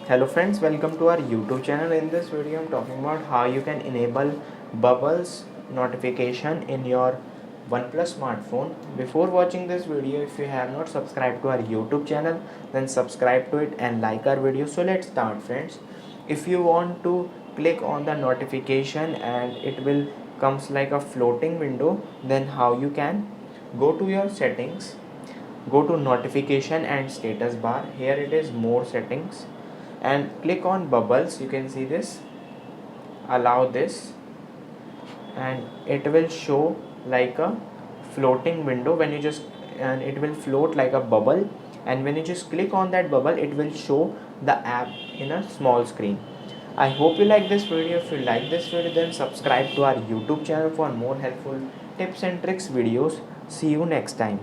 Hello friends, welcome to our YouTube channel. In this video I'm talking about how you can enable bubbles notification in your OnePlus smartphone. Before watching this video, if you have not subscribed to our YouTube channel, then subscribe to it and like our video. So let's start friends. If you want to click on the notification and it will comes like a floating window, then how you can go to your settings, go to notification and status bar. Here it is more settings and click on bubbles. You can see this, allow this, and it will show like a floating window when you just, and it will float like a bubble, and when you just click on that bubble it will show the app in a small screen. I hope you like this video. If you like this video, then subscribe to our YouTube channel for more helpful tips and tricks videos. See you next time.